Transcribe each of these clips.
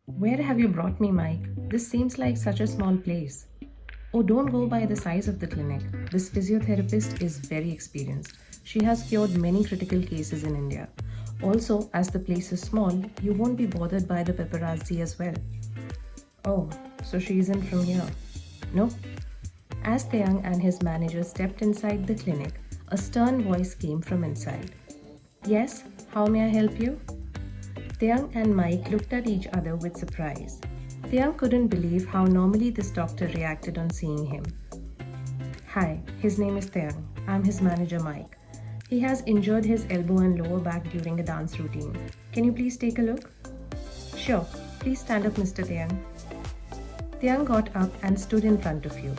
Where have you brought me, Mike? This seems like such a small place. Oh, don't go by the size of the clinic. This physiotherapist is very experienced. She has cured many critical cases in India. Also, as the place is small, you won't be bothered by the paparazzi as well. Oh, so she isn't from here? Nope. As Taeyang and his manager stepped inside the clinic, a stern voice came from inside. Yes, how may I help you? Taeyang and Mike looked at each other with surprise. Taeyang couldn't believe how normally this doctor reacted on seeing him. Hi, his name is Taeyang. I'm his manager Mike. He has injured his elbow and lower back during a dance routine. Can you please take a look? Sure. Please stand up, Mr. Taeyang. Taeyang got up and stood in front of you.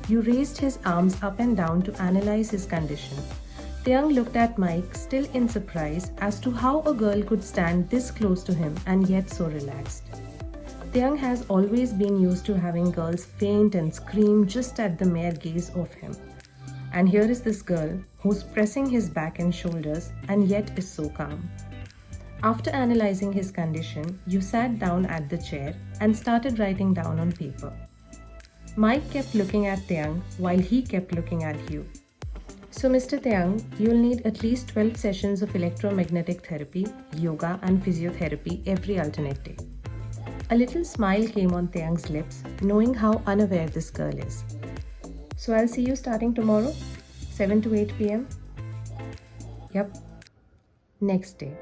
You raised his arms up and down to analyze his condition. Taeyang looked at Mike, still in surprise as to how a girl could stand this close to him and yet so relaxed. Taeyang has always been used to having girls faint and scream just at the mere gaze of him. And here is this girl who's pressing his back and shoulders and yet is so calm. After analyzing his condition, you sat down at the chair and started writing down on paper. Mike kept looking at Taeyang while he kept looking at you. So Mr. Taeyang, you'll need at least 12 sessions of electromagnetic therapy, yoga and physiotherapy every alternate day. A little smile came on Taeyang's lips, knowing how unaware this girl is. So I'll see you starting tomorrow, 7 to 8 p.m. Yep. Next day.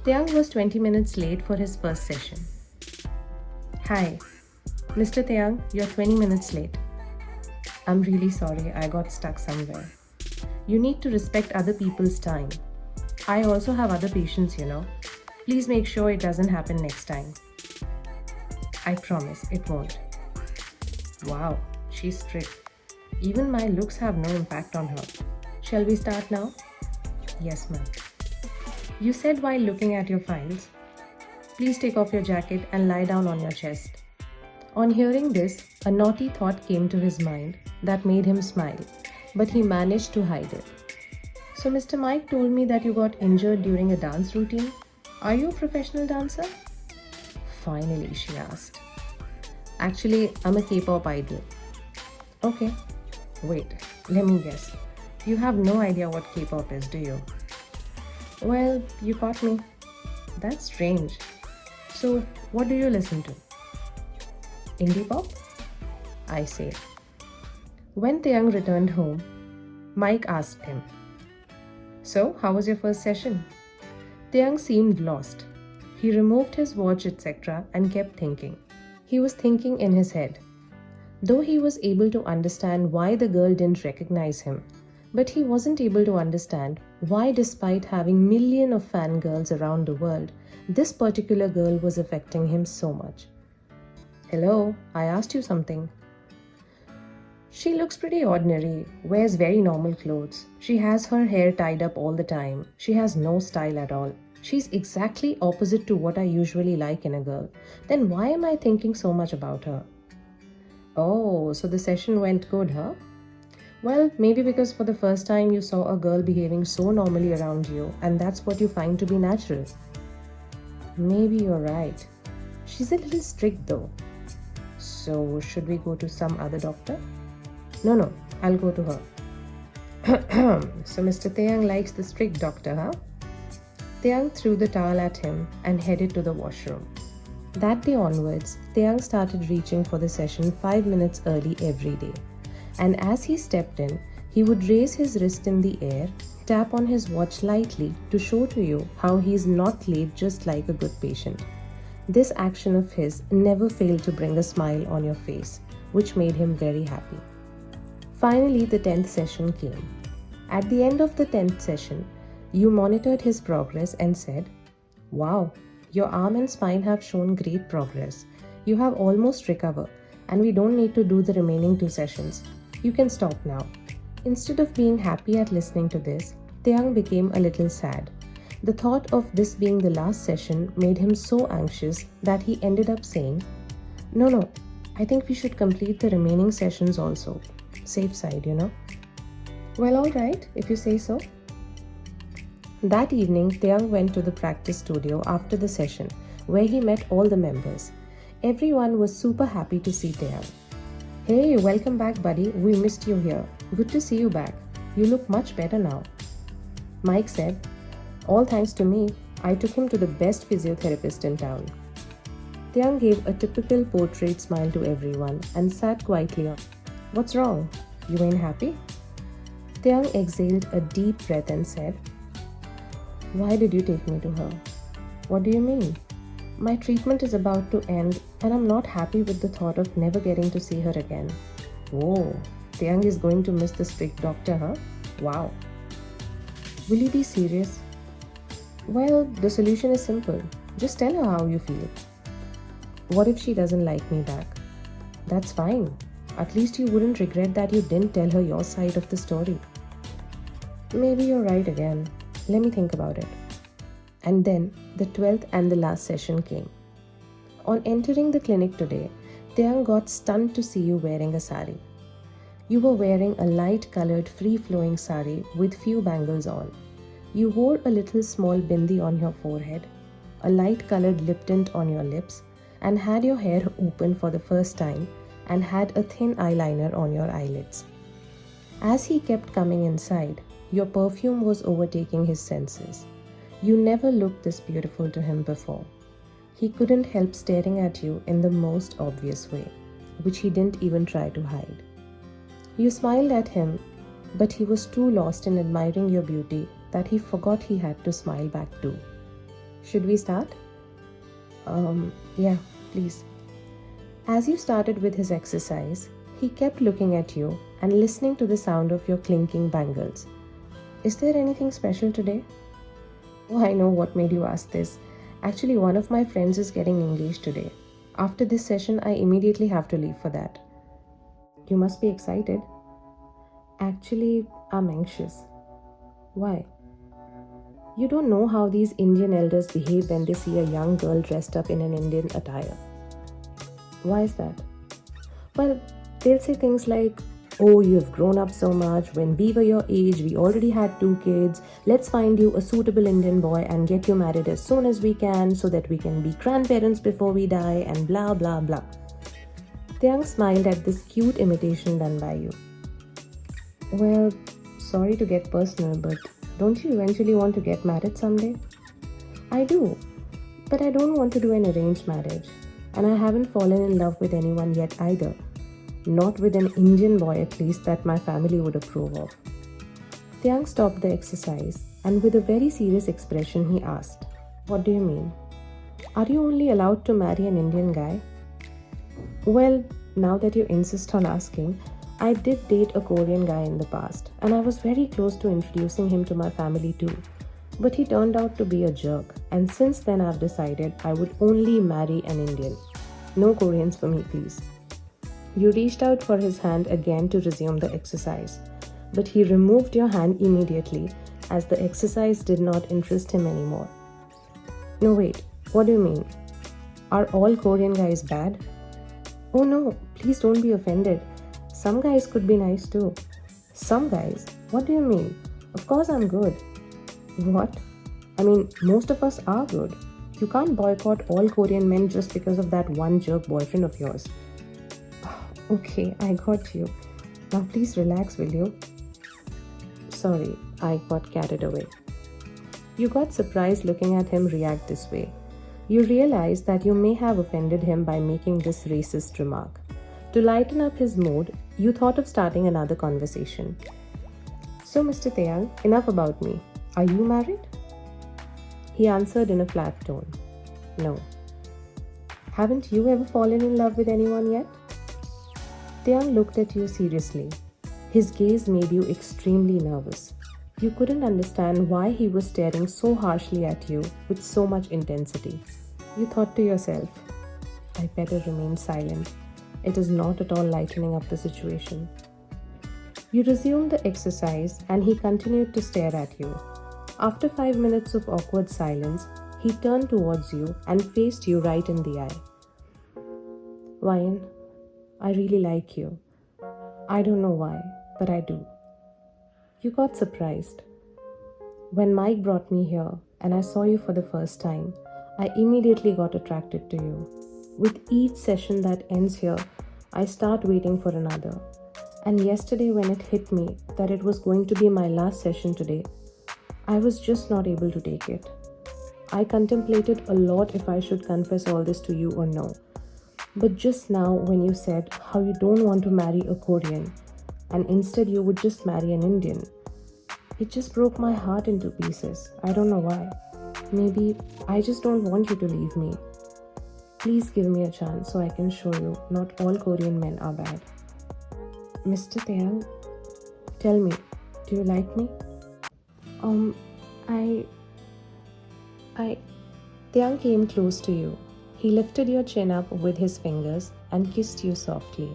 Taeyang was 20 minutes late for his first session. Hi. Mr. Taeyang, you're 20 minutes late. I'm really sorry, I got stuck somewhere. You need to respect other people's time. I also have other patients, you know. Please make sure it doesn't happen next time. I promise it won't. Wow, she's strict. Even my looks have no impact on her. Shall we start now? Yes, ma'am. You said while looking at your files, please take off your jacket and lie down on your chest. On hearing this, a naughty thought came to his mind that made him smile, but he managed to hide it. So Mr. Mike told me that you got injured during a dance routine. Are you a professional dancer? Finally, she asked. Actually, I'm a K-pop idol. Okay. Wait, let me guess. You have no idea what K-pop is, do you? Well, you caught me. That's strange. So, what do you listen to? Indie pop? I say. When Taeyang returned home, Mike asked him, So, how was your first session? Taeyang seemed lost. He removed his watch, etc., and kept thinking. He was thinking in his head. Though he was able to understand why the girl didn't recognize him, but he wasn't able to understand why, despite having millions of fangirls around the world, this particular girl was affecting him so much. Hello, I asked you something. She looks pretty ordinary, wears very normal clothes. She has her hair tied up all the time. She has no style at all. She's exactly opposite to what I usually like in a girl. Then why am I thinking so much about her? Oh, so the session went good, huh? Well, maybe because for the first time you saw a girl behaving so normally around you, and that's what you find to be natural. Maybe you're right. She's a little strict though. So, should we go to some other doctor? No, I'll go to her. So, Mr. Taeyang likes the strict doctor, huh? Taeyang threw the towel at him and headed to the washroom. That day onwards, Taeyang started reaching for the session 5 minutes early every day. And as he stepped in, he would raise his wrist in the air, tap on his watch lightly to show to you how he is not late, just like a good patient. This action of his never failed to bring a smile on your face, which made him very happy. Finally, the 10th session came. At the end of the 10th session, you monitored his progress and said, Wow, your arm and spine have shown great progress. You have almost recovered, and we don't need to do the remaining 2 sessions. You can stop now. Instead of being happy at listening to this, Taeyang became a little sad. The thought of this being the last session made him so anxious that he ended up saying, No, I think we should complete the remaining sessions also. Safe side, you know. Well, alright, if you say so. That evening, Taeyang went to the practice studio after the session where he met all the members. Everyone was super happy to see Taeyang. Hey, welcome back, buddy. We missed you here. Good to see you back. You look much better now. Mike said, all thanks to me. I took him to the best physiotherapist in town. Taeyang gave a typical portrait smile to everyone and sat quietly on. What's wrong? You ain't happy? Taeyang exhaled a deep breath and said, why did you take me to her? What do you mean? My treatment is about to end and I'm not happy with the thought of never getting to see her again. Whoa, Taeyang is going to miss the strict doctor, huh? Wow. Will you be serious? Well, the solution is simple. Just tell her how you feel. What if she doesn't like me back? That's fine. At least you wouldn't regret that you didn't tell her your side of the story. Maybe you're right again. Let me think about it. And then the 12th and the last session came. On entering the clinic today, Taeyang got stunned to see you wearing a sari. You were wearing a light-colored, free-flowing sari with few bangles on. You wore a little small bindi on your forehead, a light-colored lip tint on your lips, and had your hair open for the first time and had a thin eyeliner on your eyelids. As he kept coming inside, your perfume was overtaking his senses. You never looked this beautiful to him before. He couldn't help staring at you in the most obvious way, which he didn't even try to hide. You smiled at him, but he was too lost in admiring your beauty that he forgot he had to smile back too. Should we start? Yeah, please. As you started with his exercise, he kept looking at you and listening to the sound of your clinking bangles. Is there anything special today? Oh, I know what made you ask this. Actually, one of my friends is getting engaged today. After this session, I immediately have to leave for that. You must be excited. Actually, I'm anxious. Why? You don't know how these Indian elders behave when they see a young girl dressed up in an Indian attire. Why is that? Well, they'll say things like, oh, you've grown up so much. When we were your age, we already had 2 kids. Let's find you a suitable Indian boy and get you married as soon as we can so that we can be grandparents before we die and blah blah blah. Taeyang smiled at this cute imitation done by you. Well, sorry to get personal, but don't you eventually want to get married someday? I do, but I don't want to do an arranged marriage. And I haven't fallen in love with anyone yet either. Not with an Indian boy at least that my family would approve of. Taeyang stopped the exercise and with a very serious expression he asked, what do you mean? Are you only allowed to marry an Indian guy? Well, now that you insist on asking, I did date a Korean guy in the past and I was very close to introducing him to my family too. But he turned out to be a jerk and since then I've decided I would only marry an Indian. No Koreans for me, please. You reached out for his hand again to resume the exercise, but he removed your hand immediately as the exercise did not interest him anymore. No, wait, what do you mean? Are all Korean guys bad? Oh no, please don't be offended. Some guys could be nice too. Some guys? What do you mean? Of course I'm good. What? I mean, most of us are good. You can't boycott all Korean men just because of that one jerk boyfriend of yours. Okay, I got you. Now please relax, will you? Sorry, I got carried away. You got surprised looking at him react this way. You realized that you may have offended him by making this racist remark. To lighten up his mood, you thought of starting another conversation. So, Mr. Taeyang, enough about me. Are you married? He answered in a flat tone. No. Haven't you ever fallen in love with anyone yet? Taeyang looked at you seriously. His gaze made you extremely nervous. You couldn't understand why he was staring so harshly at you with so much intensity. You thought to yourself, I better remain silent. It is not at all lightening up the situation. You resumed the exercise and he continued to stare at you. After 5 minutes of awkward silence, he turned towards you and faced you right in the eye. Ryan, I really like you. I don't know why, but I do. You got surprised. When Mike brought me here and I saw you for the first time, I immediately got attracted to you. With each session that ends here, I start waiting for another. And yesterday, when it hit me that it was going to be my last session today, I was just not able to take it. I contemplated a lot if I should confess all this to you or no. But just now, when you said how you don't want to marry a Korean and instead you would just marry an Indian, it just broke my heart into pieces. I don't know why. Maybe I just don't want you to leave me. Please give me a chance so I can show you not all Korean men are bad. Mr. Taeyang, tell me, do you like me? Um, I. I. Taeyang came close to you. He lifted your chin up with his fingers and kissed you softly.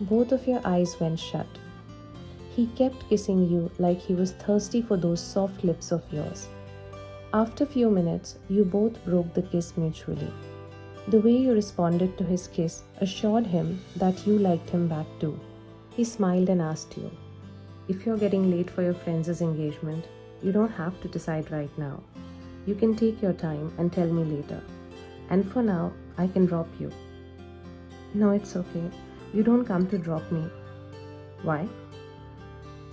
Both of your eyes went shut. He kept kissing you like he was thirsty for those soft lips of yours. After a few minutes, you both broke the kiss mutually. The way you responded to his kiss assured him that you liked him back too. He smiled and asked you, "If you're getting late for your friend's engagement, you don't have to decide right now. You can take your time and tell me later. And for now, I can drop you." "No, it's okay. You don't come to drop me." "Why?"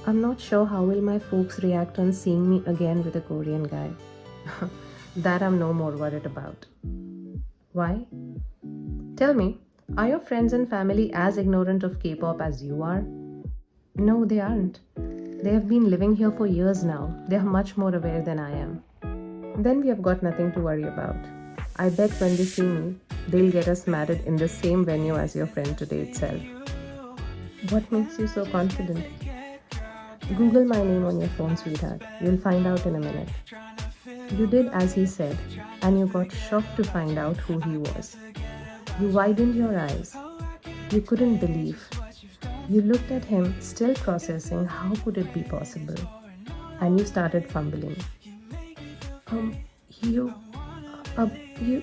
"I'm not sure how will my folks react on seeing me again with a Korean guy." "That I'm no more worried about." "Why?" "Tell me, are your friends and family as ignorant of K-pop as you are?" "No, they aren't. They have been living here for years now. They are much more aware than I am." "Then we have got nothing to worry about. I bet when they see me, they'll get us married in the same venue as your friend today itself." "What makes you so confident?" "Google my name on your phone, sweetheart. You'll find out in a minute." You did as he said, and you got shocked to find out who he was. You widened your eyes. You couldn't believe. You looked at him, still processing how could it be possible. And you started fumbling. You, you.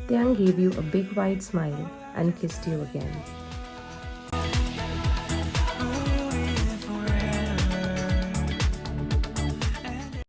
Tiang gave you a big wide smile and kissed you again.